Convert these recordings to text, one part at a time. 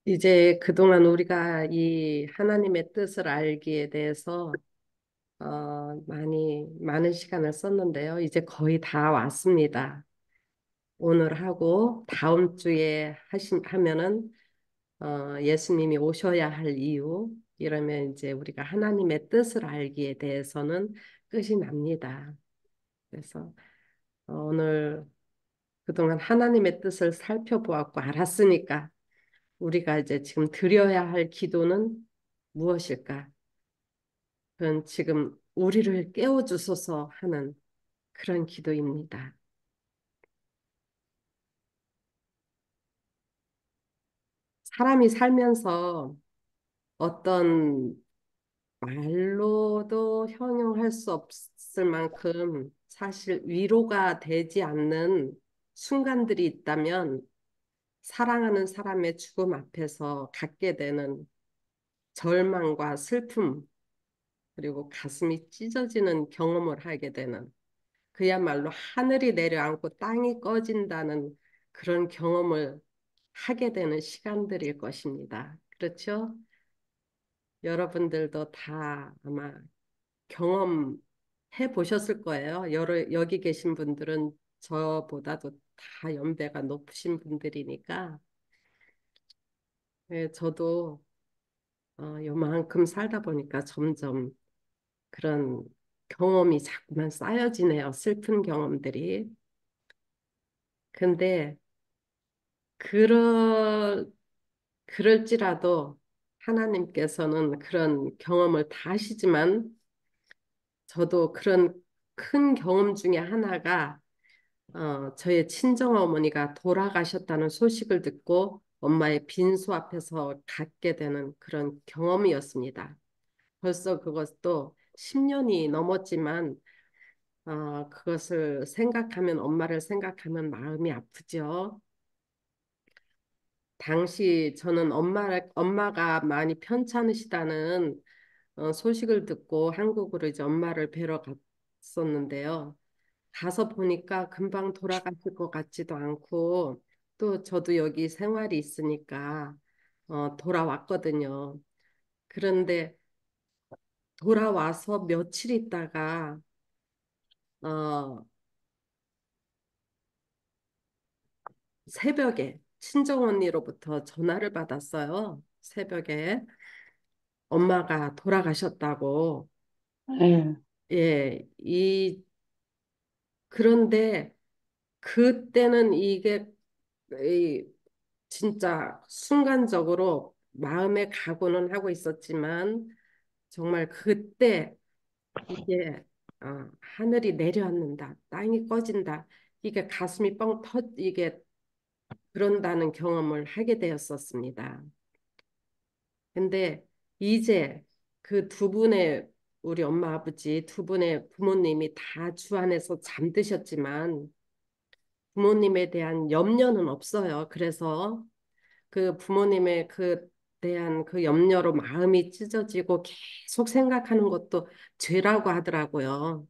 이제 그동안 우리가 이 하나님의 뜻을 알기에 대해서 많은 시간을 썼는데요. 이제 거의 다 왔습니다. 오늘 하고 다음 주에 하면은 예수님이 오셔야 할 이유 이러면 이제 우리가 하나님의 뜻을 알기에 대해서는 끝이 납니다. 그래서 오늘 그동안 하나님의 뜻을 살펴보았고 알았으니까 우리가 이제 지금 드려야 할 기도는 무엇일까? 그건 지금 우리를 깨워주소서 하는 그런 기도입니다. 사람이 살면서 어떤 말로도 형용할 수 없을 만큼 사실 위로가 되지 않는 순간들이 있다면 사랑하는 사람의 죽음 앞에서 갖게 되는 절망과 슬픔 그리고 가슴이 찢어지는 경험을 하게 되는 그야말로 하늘이 내려앉고 땅이 꺼진다는 그런 경험을 하게 되는 시간들일 것입니다. 그렇죠? 여러분들도 다 아마 경험해 보셨을 거예요. 여기 계신 분들은 저보다도 다 연배가 높으신 분들이니까. 예, 저도 요만큼 살다 보니까 점점 그런 경험이 자꾸만 쌓여지네요. 슬픈 경험들이. 근데 그럴, 그럴지라도 하나님께서는 그런 경험을 다 하시지만 저도 그런 큰 경험 중에 하나가 저의 친정어머니가 돌아가셨다는 소식을 듣고 엄마의 빈소 앞에서 갖게 되는 그런 경험이었습니다. 벌써 그것도 10년이 넘었지만 그것을 생각하면 엄마를 생각하면 마음이 아프죠. 당시 저는 엄마가 많이 편찮으시다는 소식을 듣고 한국으로 이제 엄마를 뵈러 갔었는데요. 가서 보니까 금방 돌아가실 것 같지도 않고 또 저도 여기 생활이 있으니까 돌아왔거든요. 그런데 돌아와서 며칠 있다가 어, 새벽에 친정 언니로부터 전화를 받았어요. 새벽에 엄마가 돌아가셨다고. 예, 예, 그런데 그때는 이게 이, 진짜 순간적으로 마음에 각오는 하고 있었지만 정말 그때 이게 하늘이 내려앉는다, 땅이 꺼진다, 이게 가슴이 이게 그런다는 경험을 하게 되었었습니다. 근데 이제 그 두 분의 우리 엄마 아버지 두 분의 부모님이 다 주 안에서 잠드셨지만 부모님에 대한 염려는 없어요. 그래서 그 부모님의 대한 그 염려로 마음이 찢어지고 계속 생각하는 것도 죄라고 하더라고요.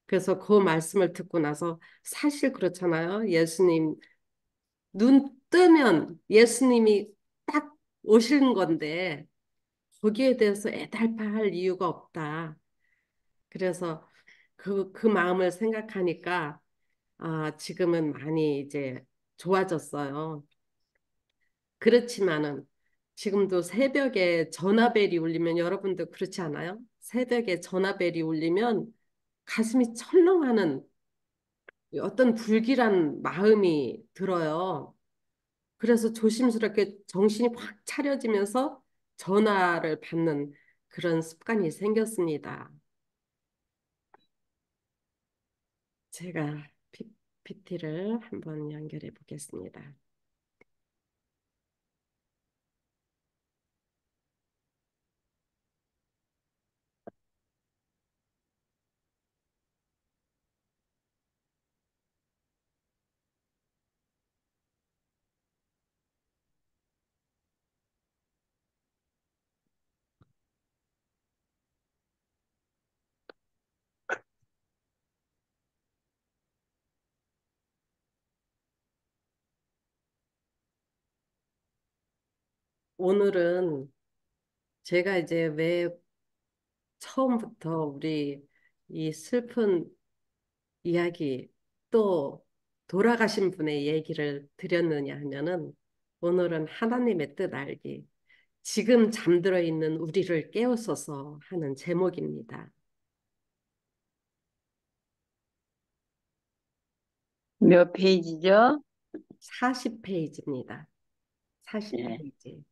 그래서 그 말씀을 듣고 나서 사실 그렇잖아요. 예수님 눈 뜨면 예수님이 딱 오시는 건데 거기에 대해서 애달파할 이유가 없다. 그래서 그 마음을 생각하니까 지금은 많이 이제 좋아졌어요. 그렇지만은 지금도 새벽에 전화벨이 울리면 여러분도 그렇지 않아요? 새벽에 전화벨이 울리면 가슴이 철렁하는 어떤 불길한 마음이 들어요. 그래서 조심스럽게 정신이 확 차려지면서 전화를 받는 그런 습관이 생겼습니다. 제가 PPT를 한번 연결해 보겠습니다. 오늘은 제가 이제 왜 처음부터 우리 이 슬픈 이야기 또 돌아가신 분의 얘기를 드렸느냐 하면은 오늘은 하나님의 뜻 알기. 지금 잠들어 있는 우리를 깨우소서 하는 제목입니다. 몇 페이지죠? 40페이지입니다. 예. 40페이지.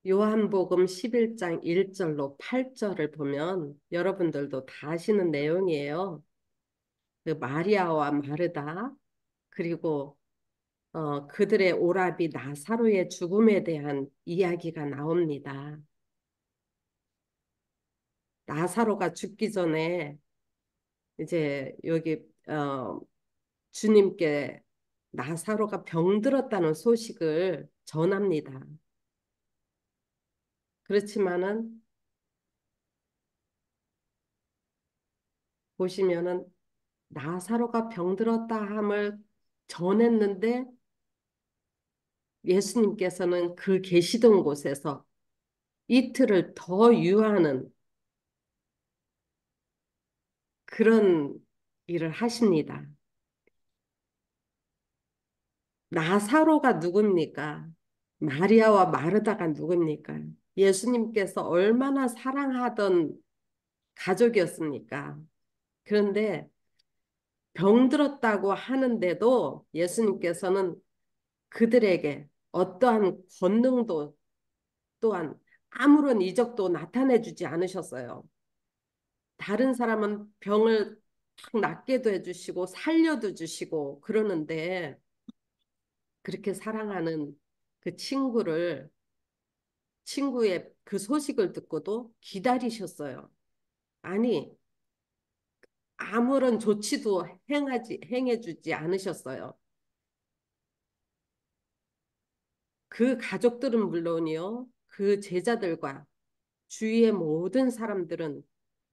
요한복음 11장 1절로 8절을 보면 여러분들도 다 아시는 내용이에요. 그 마리아와 마르다 그리고 그들의 오라비 나사로의 죽음에 대한 이야기가 나옵니다. 나사로가 죽기 전에 이제 여기 주님께 나사로가 병들었다는 소식을 전합니다. 그렇지만은 보시면은 나사로가 병들었다 함을 전했는데 예수님께서는 그 계시던 곳에서 이틀을 더 유하는 그런 일을 하십니다. 나사로가 누굽니까? 마리아와 마르다가 누굽니까? 예수님께서 얼마나 사랑하던 가족이었습니까? 그런데 병들었다고 하는데도 예수님께서는 그들에게 어떠한 권능도 또한 아무런 이적도 나타내 주지 않으셨어요. 다른 사람은 병을 탁 낫게도 해주시고 살려도 주시고 그러는데 그렇게 사랑하는 그 친구의 그 소식을 듣고도 기다리셨어요. 아니, 아무런 조치도 행해주지 않으셨어요. 그 가족들은 물론이요, 그 제자들과 주위의 모든 사람들은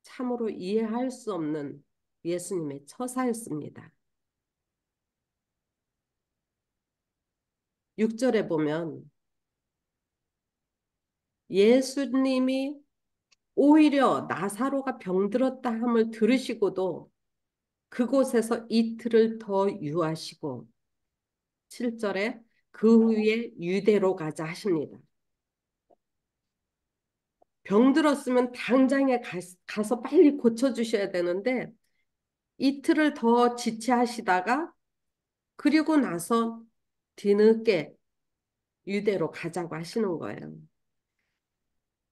참으로 이해할 수 없는 예수님의 처사였습니다. 6절에 보면 예수님이 오히려 나사로가 병들었다 함을 들으시고도 그곳에서 이틀을 더 유하시고 7절에 그 후에 유대로 가자 하십니다. 병들었으면 당장에 가서 빨리 고쳐주셔야 되는데 이틀을 더 지체하시다가 그리고 나서 뒤늦게 유대로 가자고 하시는 거예요.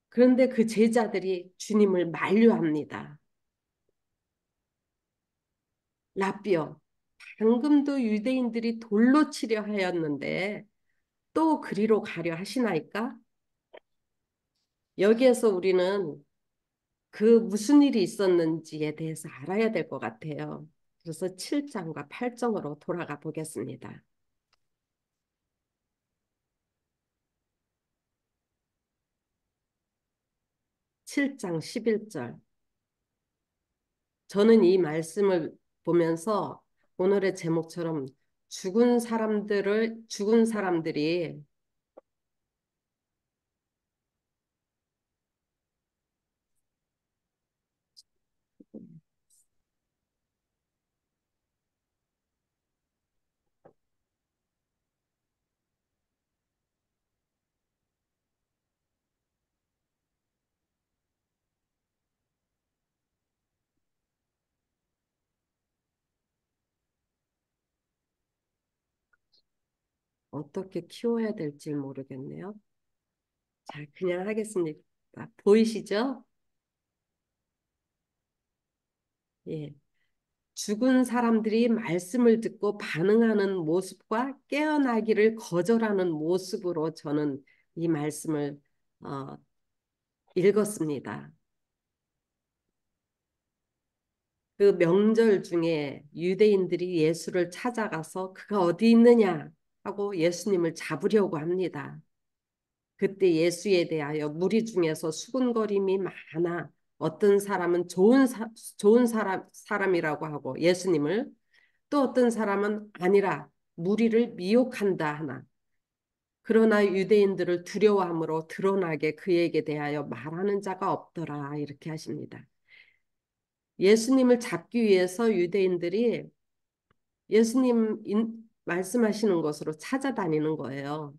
그런데 그 제자들이 주님을 만류합니다. 라비어, 방금도 유대인들이 돌로 치려 하였는데 또 그리로 가려 하시나이까? 여기에서 우리는 그 무슨 일이 있었는지에 대해서 알아야 될 것 같아요. 그래서 7장과 8장으로 돌아가 보겠습니다. 7장 11절. 저는 이 말씀을 보면서 오늘의 제목처럼 죽은 사람들이 어떻게 키워야 될지 모르겠네요. 자, 그냥 하겠습니다. 보이시죠? 예. 죽은 사람들이 말씀을 듣고 반응하는 모습과 깨어나기를 거절하는 모습으로 저는 이 말씀을 어, 읽었습니다. 그 명절 중에 유대인들이 예수를 찾아가서 그가 어디 있느냐 하고 예수님을 잡으려고 합니다. 그때 예수에 대하여 무리 중에서 수군거림이 많아 어떤 사람은 좋은 사람이라고 하고 예수님을 또 어떤 사람은 아니라 무리를 미혹한다 하나 그러나 유대인들을 두려워함으로 드러나게 그에게 대하여 말하는 자가 없더라. 이렇게 하십니다. 예수님을 잡기 위해서 유대인들이 예수님 말씀하시는 곳으로 찾아다니는 거예요.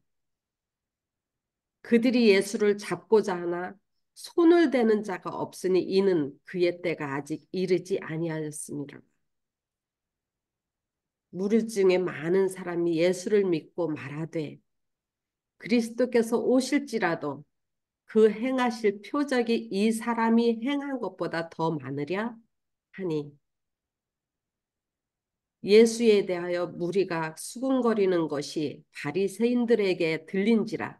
그들이 예수를 잡고자 하나 손을 대는 자가 없으니 이는 그의 때가 아직 이르지 아니하였습니다. 무리 중에 많은 사람이 예수를 믿고 말하되 그리스도께서 오실지라도 그 행하실 표적이 이 사람이 행한 것보다 더 많으랴 하니 예수에 대하여 무리가 수군거리는 것이 바리새인들에게 들린지라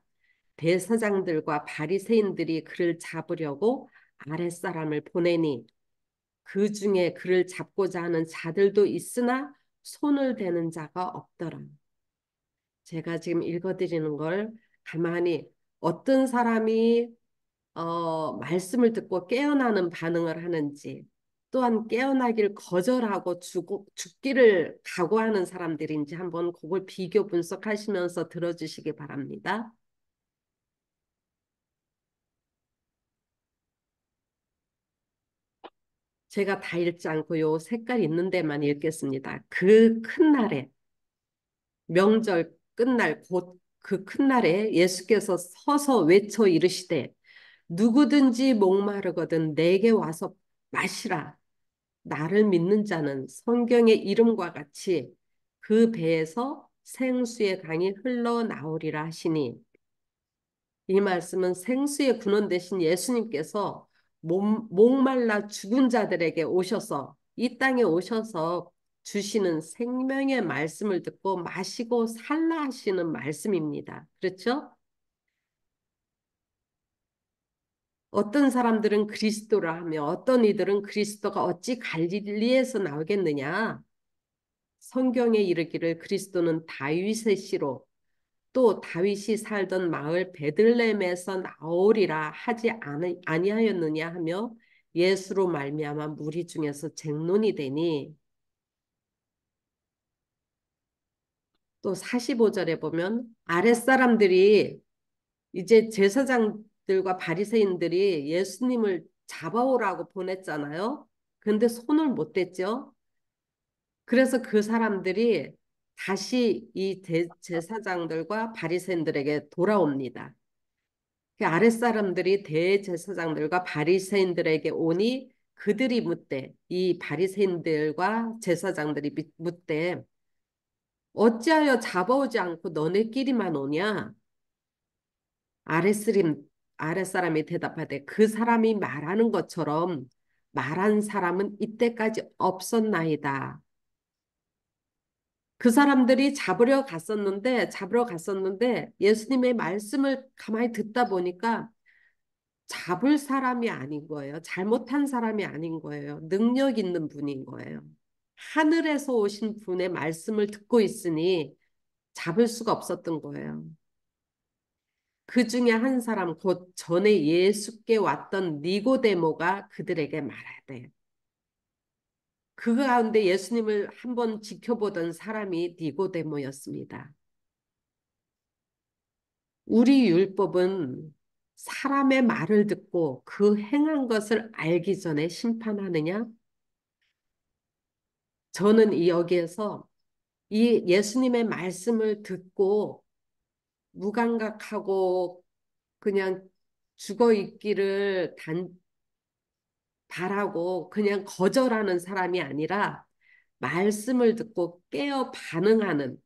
대사장들과 바리새인들이 그를 잡으려고 아랫사람을 보내니 그 중에 그를 잡고자 하는 자들도 있으나 손을 대는 자가 없더라. 제가 지금 읽어드리는 걸 가만히 어떤 사람이 말씀을 듣고 깨어나는 반응을 하는지 또한 깨어나기를 거절하고 죽기를 각오하는 사람들인지 한번 그걸 비교 분석하시면서 들어주시기 바랍니다. 제가 다 읽지 않고 요 색깔 있는 데만 읽겠습니다. 그 큰 날에 명절 끝날 곧 그 큰 날에 예수께서 서서 외쳐 이르시되 누구든지 목마르거든 내게 와서 마시라. 나를 믿는 자는 성경의 이름과 같이 그 배에서 생수의 강이 흘러나오리라 하시니 이 말씀은 생수의 근원 되신 예수님께서 목말라 죽은 자들에게 오셔서 이 땅에 오셔서 주시는 생명의 말씀을 듣고 마시고 살라 하시는 말씀입니다. 그렇죠? 어떤 사람들은 그리스도라 하며 어떤 이들은 그리스도가 어찌 갈릴리에서 나오겠느냐? 성경에 이르기를 그리스도는 다윗의 씨로 또 다윗이 살던 마을 베들레헴에서 나오리라 하지 아니하였느냐 하며 예수로 말미암아 무리 중에서 쟁론이 되니 또 45절에 보면 아랫사람들이 이제 제사장들과 바리새인들이 예수님을 잡아오라고 보냈잖아요. 근데 손을 못 댔죠. 그래서 그 사람들이 다시 이 제사장들과 바리새인들에게 돌아옵니다. 그 아랫사람들이 대제사장들과 바리새인들에게 오니 그들이 묻되 이 바리새인들과 제사장들이 묻되 어찌하여 잡아오지 않고 너네끼리만 오냐? 아랫사람, 아랫사람이 대답하되 그 사람이 말하는 것처럼 말한 사람은 이때까지 없었나이다. 그 사람들이 잡으러 갔었는데 예수님의 말씀을 가만히 듣다 보니까 잡을 사람이 아닌 거예요. 잘못한 사람이 아닌 거예요. 능력 있는 분인 거예요. 하늘에서 오신 분의 말씀을 듣고 있으니 잡을 수가 없었던 거예요. 그 중에 한 사람 곧 전에 예수께 왔던 니고데모가 그들에게 말해야 돼요. 그 가운데 예수님을 한번 지켜보던 사람이 니고데모였습니다. 우리 율법은 사람의 말을 듣고 그 행한 것을 알기 전에 심판하느냐? 저는 이 여기에서 이 예수님의 말씀을 듣고 무감각하고 그냥 죽어 있기를 바라고 그냥 거절하는 사람이 아니라 말씀을 듣고 깨어 반응하는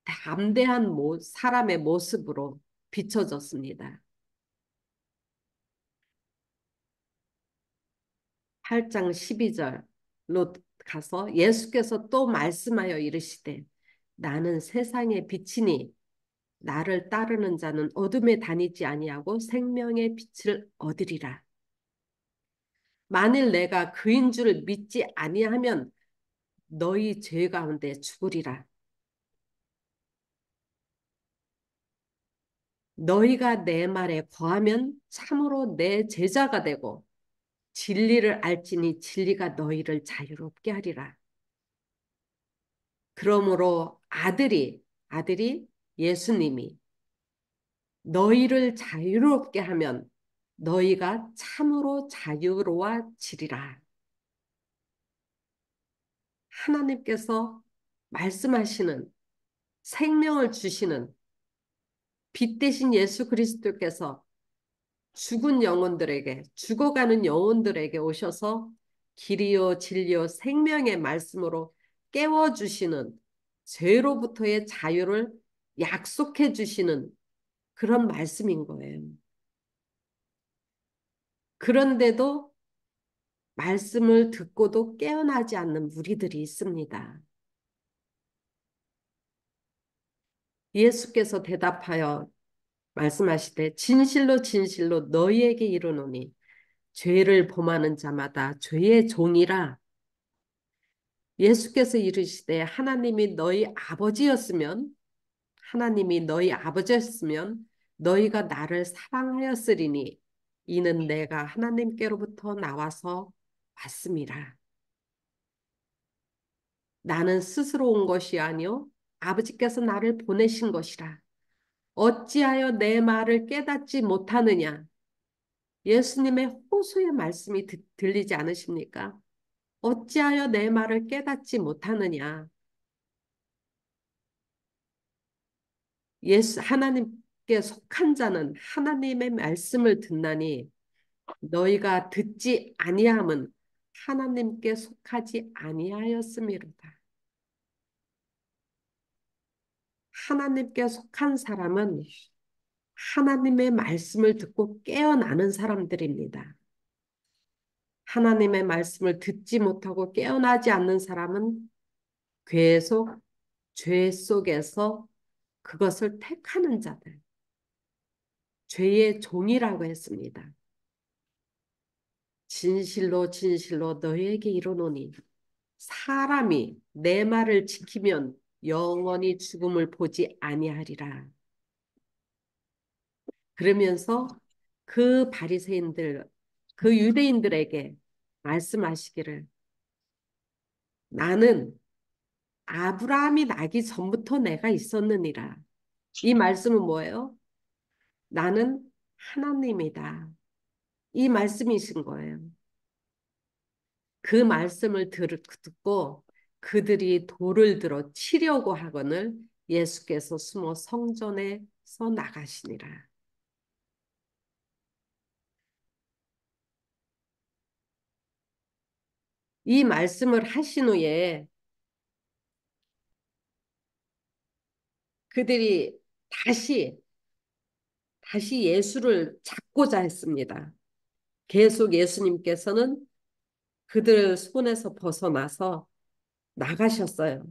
담대한 사람의 모습으로 비춰졌습니다. 8장 12절로 가서 예수께서 또 말씀하여 이르시되 나는 세상의 빛이니 나를 따르는 자는 어둠에 다니지 아니하고 생명의 빛을 얻으리라. 만일 내가 그인 줄을 믿지 아니하면 너희 죄 가운데 죽으리라. 너희가 내 말에 거하면 참으로 내 제자가 되고 진리를 알지니 진리가 너희를 자유롭게 하리라. 그러므로 아들이 예수님이 너희를 자유롭게 하면 너희가 참으로 자유로워지리라. 하나님께서 말씀하시는 생명을 주시는 빛 대신 예수 그리스도께서 죽은 영혼들에게, 죽어가는 영혼들에게 오셔서 길이요, 진리요, 생명의 말씀으로 깨워주시는 죄로부터의 자유를 약속해 주시는 그런 말씀인 거예요. 그런데도 말씀을 듣고도 깨어나지 않는 무리들이 있습니다. 예수께서 대답하여 말씀하시되 진실로 진실로 너희에게 이르노니 죄를 범하는 자마다 죄의 종이라. 예수께서 이르시되 하나님이 너희 아버지였으면 너희가 나를 사랑하였으리니 이는 내가 하나님께로부터 나와서 왔음이라. 나는 스스로 온 것이 아니요 아버지께서 나를 보내신 것이라. 어찌하여 내 말을 깨닫지 못하느냐? 예수님의 호소의 말씀이 들리지 않으십니까? 어찌하여 내 말을 깨닫지 못하느냐? 하나님께 속한 자는 하나님의 말씀을 듣나니 너희가 듣지 아니함은 하나님께 속하지 아니하였음이로다. 하나님께 속한 사람은 하나님의 말씀을 듣고 깨어나는 사람들입니다. 하나님의 말씀을 듣지 못하고 깨어나지 않는 사람은 계속 죄 속에서 그것을 택하는 자들, 죄의 종이라고 했습니다. 진실로 진실로 너희에게 이르노니 사람이 내 말을 지키면 영원히 죽음을 보지 아니하리라. 그러면서 그 바리새인들, 그 유대인들에게 말씀하시기를 나는 아브라함이 나기 전부터 내가 있었느니라. 이 말씀은 뭐예요? 나는 하나님이다. 이 말씀이신 거예요. 그 말씀을 듣고 그들이 돌을 들어 치려고 하거늘 예수께서 숨어 성전에서 나가시니라. 이 말씀을 하신 후에 그들이 다시 예수를 잡고자 했습니다. 계속 예수님께서는 그들 손에서 벗어나서 나가셨어요.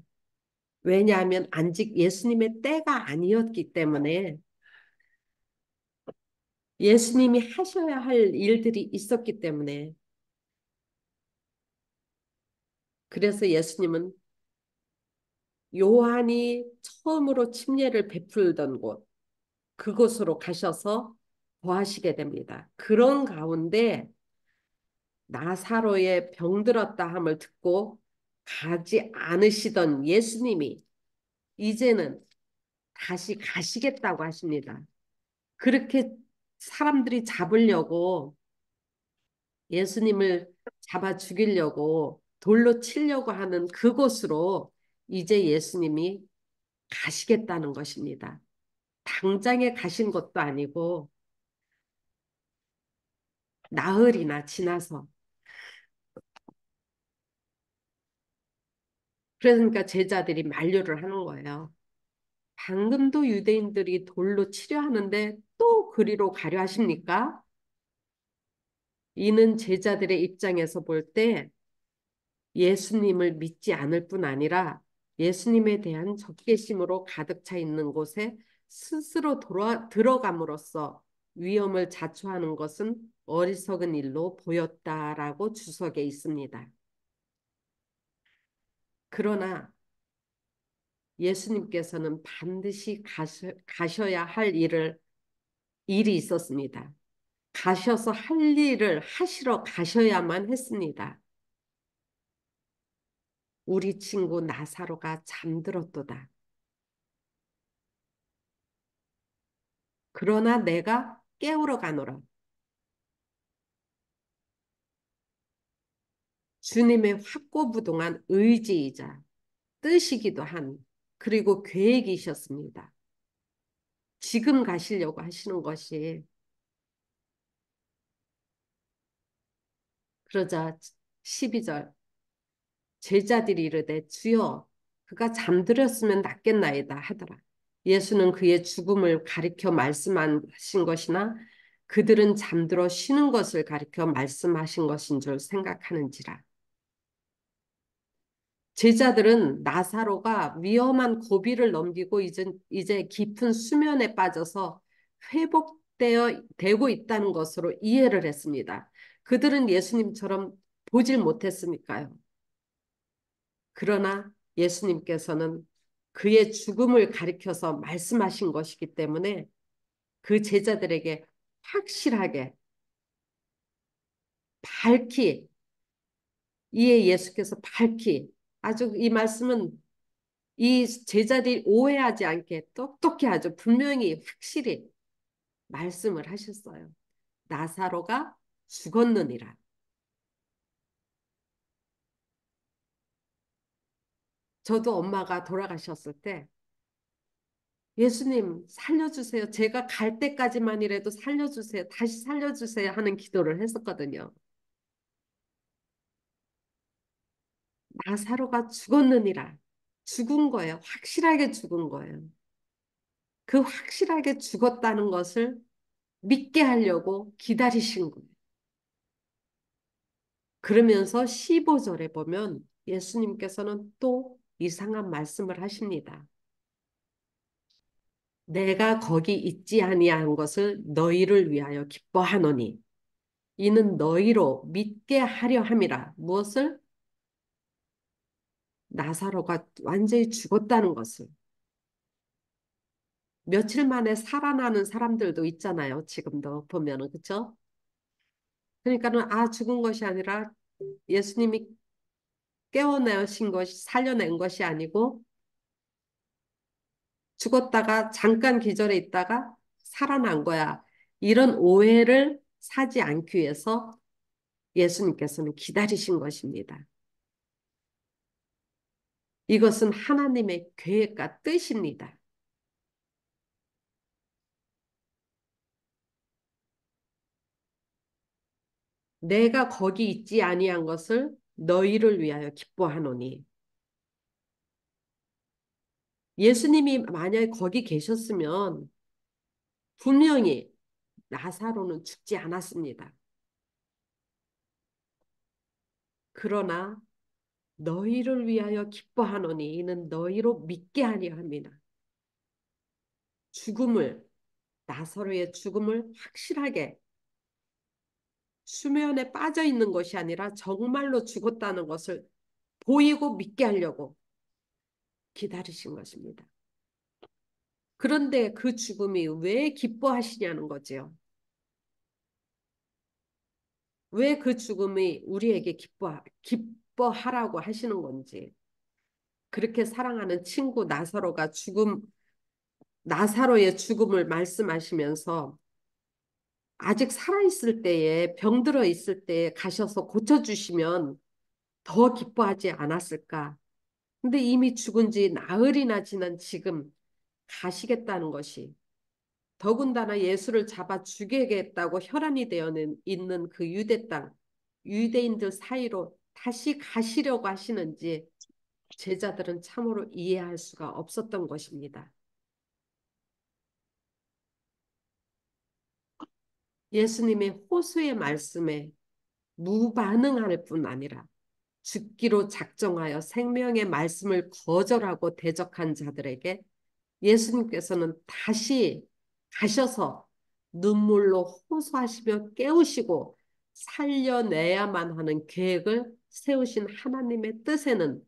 왜냐하면 아직 예수님의 때가 아니었기 때문에 예수님이 하셔야 할 일들이 있었기 때문에 그래서 예수님은 요한이 처음으로 침례를 베풀던 곳 그곳으로 가셔서 거하시게 됩니다. 그런 가운데 나사로의 병들었다 함을 듣고 가지 않으시던 예수님이 이제는 다시 가시겠다고 하십니다. 그렇게 사람들이 잡으려고 예수님을 잡아 죽이려고 돌로 치려고 하는 그곳으로 이제 예수님이 가시겠다는 것입니다. 당장에 가신 것도 아니고 나흘이나 지나서 그러니까 제자들이 만류를 하는 거예요. 방금도 유대인들이 돌로 치려 하는데 또 그리로 가려 하십니까? 이는 제자들의 입장에서 볼 때 예수님을 믿지 않을 뿐 아니라 예수님에 대한 적개심으로 가득 차 있는 곳에 스스로 들어감으로써 위험을 자초하는 것은 어리석은 일로 보였다라고 주석에 있습니다. 그러나 예수님께서는 반드시 가셔야 할 일이 있었습니다. 가셔서 할 일을 하시러 가셔야만 했습니다. 우리 친구 나사로가 잠들었도다. 그러나 내가 깨우러 가노라. 주님의 확고부동한 의지이자 뜻이기도 한 그리고 계획이셨습니다. 지금 가시려고 하시는 것이 그러자 12절 제자들이 이르되 주여 그가 잠들었으면 낫겠나이다 하더라. 예수는 그의 죽음을 가리켜 말씀하신 것이나 그들은 잠들어 쉬는 것을 가리켜 말씀하신 것인 줄 생각하는지라. 제자들은 나사로가 위험한 고비를 넘기고 이제 깊은 수면에 빠져서 되고 있다는 것으로 이해를 했습니다. 그들은 예수님처럼 보질 못했으니까요. 그러나 예수님께서는 그의 죽음을 가리켜서 말씀하신 것이기 때문에 그 제자들에게 확실하게 밝히 이에 예수께서 밝히 아주 이 말씀은 이 제자들이 오해하지 않게 똑똑히 아주 분명히 확실히 말씀을 하셨어요. 나사로가 죽었느니라. 저도 엄마가 돌아가셨을 때 예수님 살려주세요. 제가 갈 때까지만이라도 살려주세요. 다시 살려주세요 하는 기도를 했었거든요. 나사로가 죽었느니라. 죽은 거예요. 확실하게 죽은 거예요. 그 확실하게 죽었다는 것을 믿게 하려고 기다리신 거예요. 그러면서 15절에 보면 예수님께서는 또 이상한 말씀을 하십니다. 내가 거기 있지 아니한 것을 너희를 위하여 기뻐하노니 이는 너희로 믿게 하려 함이라. 무엇을? 나사로가 완전히 죽었다는 것을. 며칠 만에 살아나는 사람들도 있잖아요. 지금도 보면은 그렇죠? 그러니까는 죽은 것이 아니라 예수님이 깨어내신 것이 살려낸 것이 아니고 죽었다가 잠깐 기절해 있다가 살아난 거야. 이런 오해를 사지 않기 위해서 예수님께서는 기다리신 것입니다. 이것은 하나님의 계획과 뜻입니다. 내가 거기 있지 아니한 것을 너희를 위하여 기뻐하노니. 예수님이 만약에 거기 계셨으면 분명히 나사로는 죽지 않았습니다. 그러나 너희를 위하여 기뻐하노니 이는 너희로 믿게 하려 함이나. 죽음을 나사로의 죽음을 확실하게 수면에 빠져 있는 것이 아니라 정말로 죽었다는 것을 보이고 믿게 하려고 기다리신 것입니다. 그런데 그 죽음이 왜 기뻐하시냐는 거지요. 왜 그 죽음이 우리에게 기뻐하라고 하시는 건지. 그렇게 사랑하는 친구 나사로의 죽음을 말씀하시면서 아직 살아있을 때에 병들어 있을 때에 가셔서 고쳐주시면 더 기뻐하지 않았을까. 근데 이미 죽은 지 나흘이나 지난 지금 가시겠다는 것이 더군다나 예수를 잡아 죽이겠다고 혈안이 되어 있는 그 유대 땅, 유대인들 사이로 다시 가시려고 하시는지 제자들은 참으로 이해할 수가 없었던 것입니다. 예수님의 호소의 말씀에 무반응할 뿐 아니라 죽기로 작정하여 생명의 말씀을 거절하고 대적한 자들에게 예수님께서는 다시 가셔서 눈물로 호소하시며 깨우시고 살려내야만 하는 계획을 세우신 하나님의 뜻에는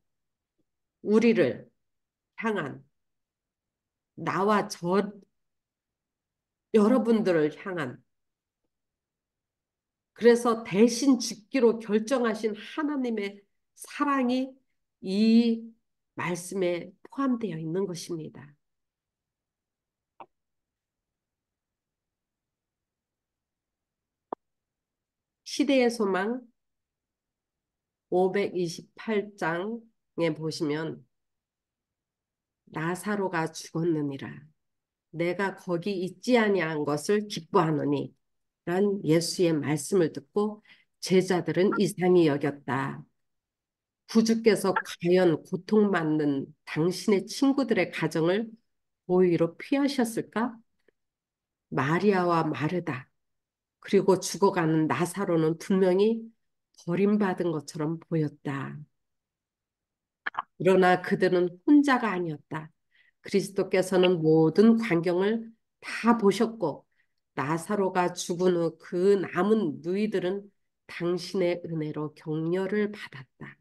우리를 향한 나와 여러분들을 향한 그래서 대신 죽기로 결정하신 하나님의 사랑이 이 말씀에 포함되어 있는 것입니다. 시대의 소망 528장에 보시면 나사로가 죽었느니라. 내가 거기 있지 아니한 것을 기뻐하노니 란 예수의 말씀을 듣고 제자들은 이상히 여겼다. 구주께서 과연 고통받는 당신의 친구들의 가정을 오히려 피하셨을까? 마리아와 마르다, 그리고 죽어가는 나사로는 분명히 버림받은 것처럼 보였다. 그러나 그들은 혼자가 아니었다. 그리스도께서는 모든 광경을 다 보셨고 나사로가 죽은 후 그 남은 누이들은 당신의 은혜로 격려를 받았다.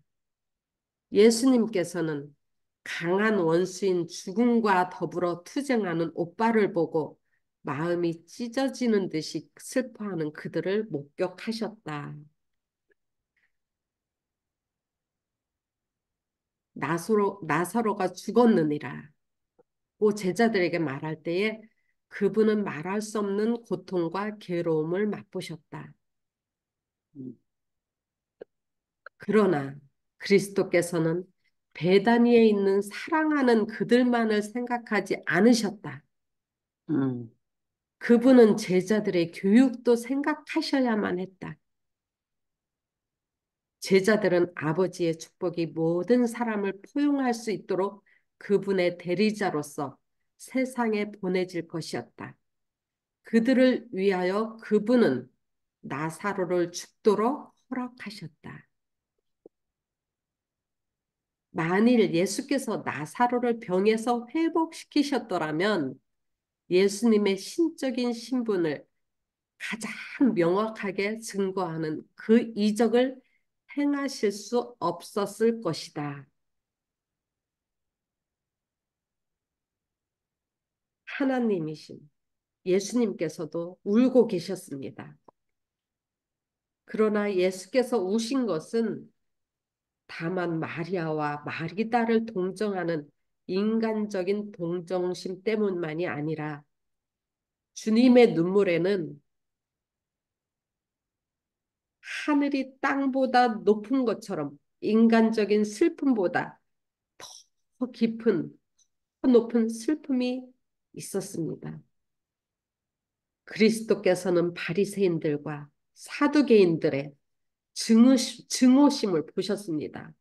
예수님께서는 강한 원수인 죽음과 더불어 투쟁하는 오빠를 보고 마음이 찢어지는 듯이 슬퍼하는 그들을 목격하셨다. 나사로가 죽었느니라. 고 제자들에게 말할 때에 그분은 말할 수 없는 고통과 괴로움을 맛보셨다. 음, 그러나 그리스도께서는 베다니에 있는 사랑하는 그들만을 생각하지 않으셨다. 음, 그분은 제자들의 교육도 생각하셔야만 했다. 제자들은 아버지의 축복이 모든 사람을 포용할 수 있도록 그분의 대리자로서 세상에 보내질 것이었다. 그들을 위하여 그분은 나사로를 죽도록 허락하셨다. 만일 예수께서 나사로를 병에서 회복시키셨더라면 예수님의 신적인 신분을 가장 명확하게 증거하는 그 이적을 행하실 수 없었을 것이다. 하나님이신 예수님께서도 울고 계셨습니다. 그러나 예수께서 우신 것은 다만 마리아와 마리다를 동정하는 인간적인 동정심 때문만이 아니라 주님의 눈물에는 하늘이 땅보다 높은 것처럼 인간적인 슬픔보다 더 깊은, 더 높은 슬픔이 있었습니다. 그리스도께서는 바리새인들과 사두개인들의 증오심을 보셨습니다.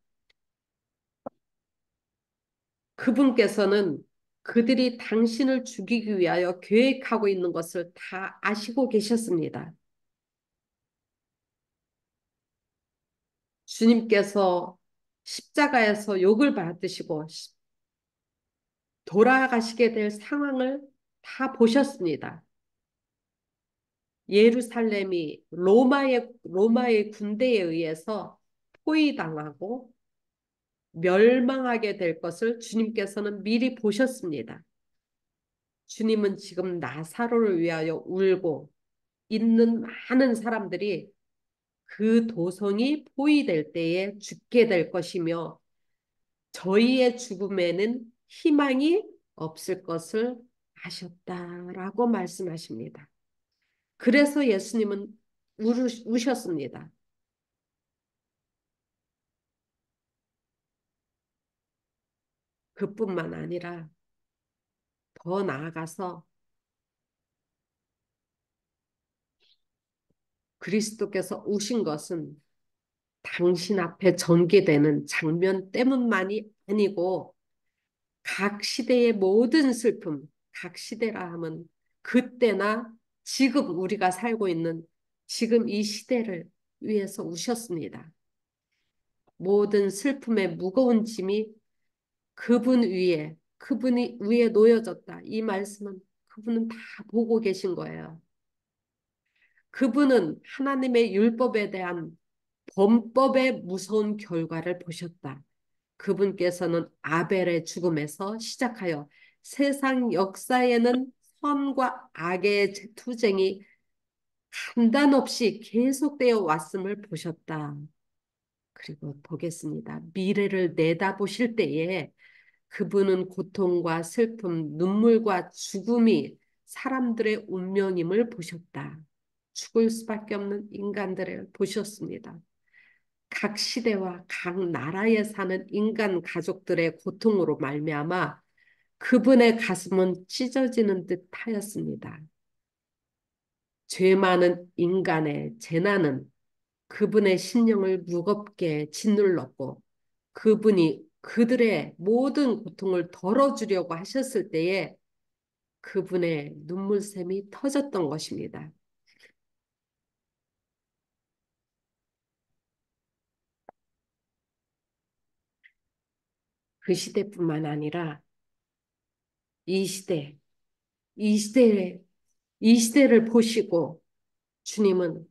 그분께서는 그들이 당신을 죽이기 위하여 계획하고 있는 것을 다 아시고 계셨습니다. 주님께서 십자가에서 욕을 받으시고 돌아가시게 될 상황을 다 보셨습니다. 예루살렘이 로마의 군대에 의해서 포위당하고 멸망하게 될 것을 주님께서는 미리 보셨습니다. 주님은 지금 나사로를 위하여 울고 있는 많은 사람들이 그 도성이 포위될 때에 죽게 될 것이며 저희의 죽음에는 희망이 없을 것을 아셨다라고 말씀하십니다. 그래서 예수님은 우셨습니다. 그뿐만 아니라 더 나아가서 그리스도께서 우신 것은 당신 앞에 전개되는 장면 때문만이 아니고 각 시대의 모든 슬픔, 각 시대라 하면 그때나 지금 우리가 살고 있는 지금 이 시대를 위해서 우셨습니다. 모든 슬픔의 무거운 짐이 그분이 위에 놓여졌다. 이 말씀은 그분은 다 보고 계신 거예요. 그분은 하나님의 율법에 대한 범법의 무서운 결과를 보셨다. 그분께서는 아벨의 죽음에서 시작하여 세상 역사에는 선과 악의 투쟁이 간단없이 계속되어 왔음을 보셨다. 그리고 보겠습니다. 미래를 내다보실 때에 그분은 고통과 슬픔, 눈물과 죽음이 사람들의 운명임을 보셨다. 죽을 수밖에 없는 인간들을 보셨습니다. 각 시대와 각 나라에 사는 인간 가족들의 고통으로 말미암아 그분의 가슴은 찢어지는 듯 하였습니다. 죄 많은 인간의 재난은 그분의 심령을 무겁게 짓눌렀고 그분이 그들의 모든 고통을 덜어주려고 하셨을 때에 그분의 눈물샘이 터졌던 것입니다. 그 시대뿐만 아니라 이 시대, 이 시대에, 이 시대를 보시고 주님은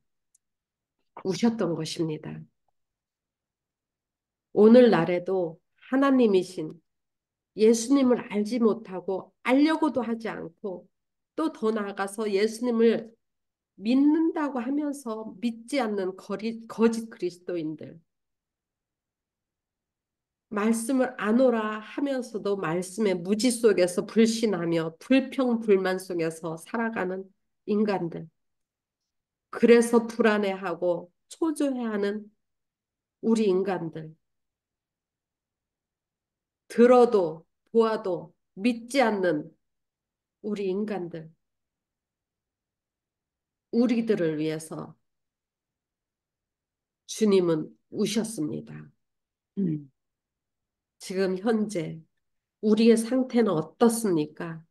우셨던 것입니다. 오늘날에도 하나님이신 예수님을 알지 못하고 알려고도 하지 않고 또 더 나아가서 예수님을 믿는다고 하면서 믿지 않는 거짓 그리스도인들, 말씀을 안 오라 하면서도 말씀의 무지 속에서 불신하며 불평불만 속에서 살아가는 인간들, 그래서 불안해하고 초조해하는 우리 인간들, 들어도 보아도 믿지 않는 우리 인간들, 우리들을 위해서 주님은 우셨습니다. 음, 지금 현재 우리의 상태는 어떻습니까?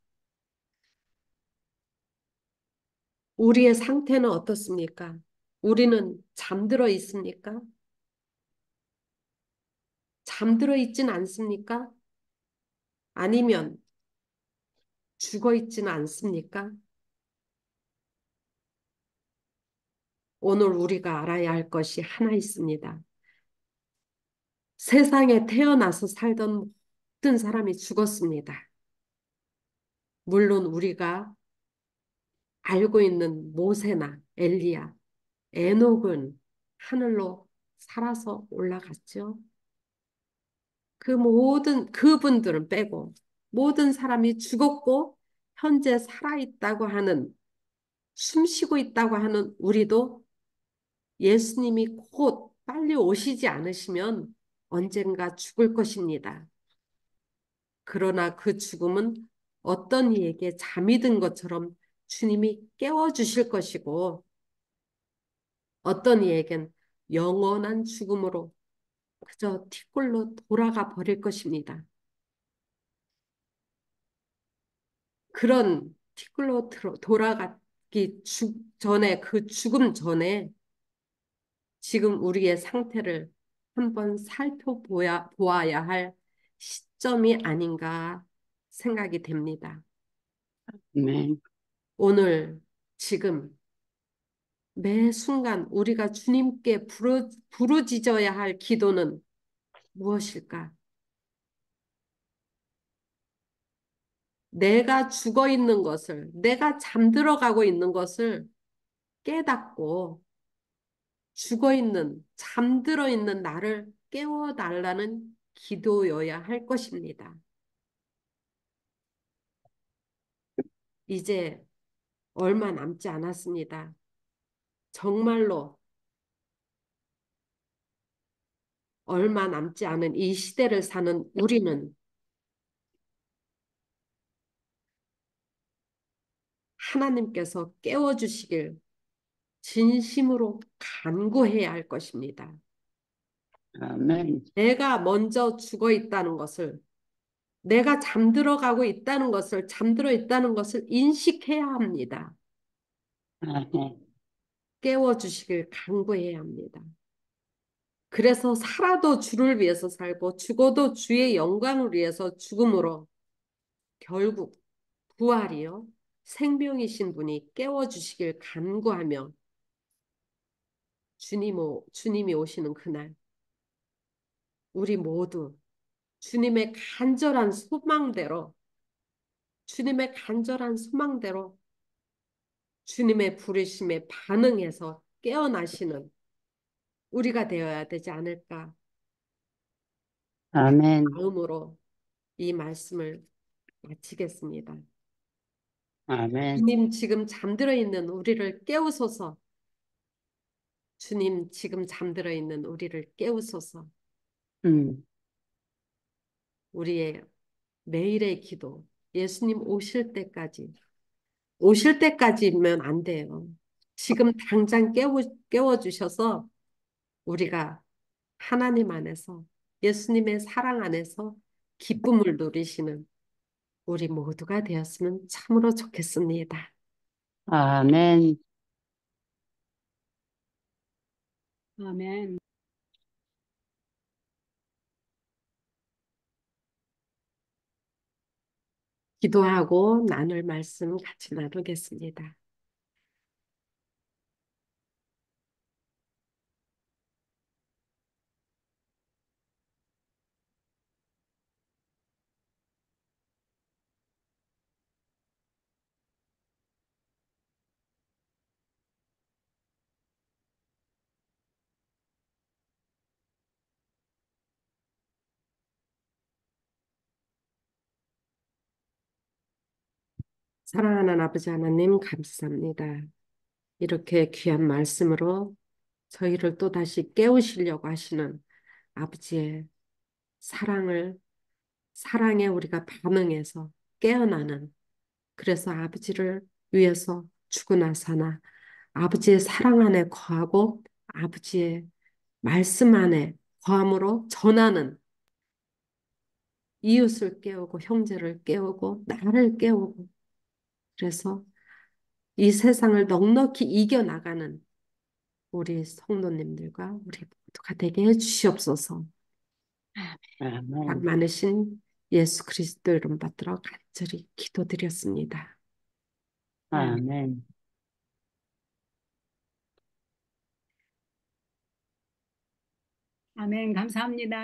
우리의 상태는 어떻습니까? 우리는 잠들어 있습니까? 잠들어 있진 않습니까? 아니면 죽어 있지는 않습니까? 오늘 우리가 알아야 할 것이 하나 있습니다. 세상에 태어나서 살던 모든 사람이 죽었습니다. 물론 우리가 알고 있는 모세나 엘리야, 에녹은 하늘로 살아서 올라갔죠. 그 모든 그분들은 빼고 모든 사람이 죽었고 현재 살아있다고 하는 숨쉬고 있다고 하는 우리도 예수님이 곧 빨리 오시지 않으시면 언젠가 죽을 것입니다. 그러나 그 죽음은 어떤 이에게 잠이 든 것처럼 주님이 깨워주실 것이고 어떤 이에겐 영원한 죽음으로 그저 티끌로 돌아가 버릴 것입니다. 그런 티끌로 돌아가기 전에 그 죽음 전에 지금 우리의 상태를 한번 보아야 할 시점이 아닌가 생각이 됩니다. 아멘. 오늘 지금 매 순간 우리가 주님께 부르짖어야 할 기도는 무엇일까? 내가 죽어 있는 것을, 내가 잠들어가고 있는 것을 깨닫고 죽어 있는, 잠들어 있는 나를 깨워달라는 기도여야 할 것입니다. 이제 얼마 남지 않았습니다. 정말로 얼마 남지 않은 이 시대를 사는 우리는 하나님께서 깨워주시길 진심으로 간구해야 할 것입니다. 아멘. 내가 먼저 죽어 있다는 것을, 내가 잠들어 있다는 것을 인식해야 합니다. 아멘. 깨워주시길 간구해야 합니다. 그래서 살아도 주를 위해서 살고 죽어도 주의 영광을 위해서 죽음으로 결국 부활이요. 생명이신 분이 깨워주시길 간구하며 주님이 오시는 그날 우리 모두 주님의 간절한 소망대로 주님의 간절한 소망대로 주님의 부르심에 반응해서 깨어나시는 우리가 되어야 되지 않을까 아멘. 마음으로 이 말씀을 마치겠습니다. 아멘. 주님 지금 잠들어 있는 우리를 깨우소서. 주님 지금 잠들어 있는 우리를 깨우소서. 음, 우리의 매일의 기도, 예수님 오실 때까지면 안 돼요. 지금 당장 깨워주셔서 우리가 하나님 안에서 예수님의 사랑 안에서 기쁨을 누리시는 우리 모두가 되었으면 참으로 좋겠습니다. 아멘. 아멘. 기도하고 나눌 말씀 같이 나누겠습니다. 사랑하는 아버지 하나님 감사합니다. 이렇게 귀한 말씀으로 저희를 또다시 깨우시려고 하시는 아버지의 사랑에 우리가 반응해서 깨어나는, 그래서 아버지를 위해서 죽으나 사나 아버지의 사랑 안에 거하고 아버지의 말씀 안에 거함으로 전하는, 이웃을 깨우고 형제를 깨우고 나를 깨우고, 그래서 이 세상을 넉넉히 이겨나가는 우리 성도님들과 우리 모두가 되게 해주시옵소서. 각 아멘. 많으신 예수 그리스도 이름 받들어 간절히 기도드렸습니다. 아멘. 아멘. 아멘. 감사합니다.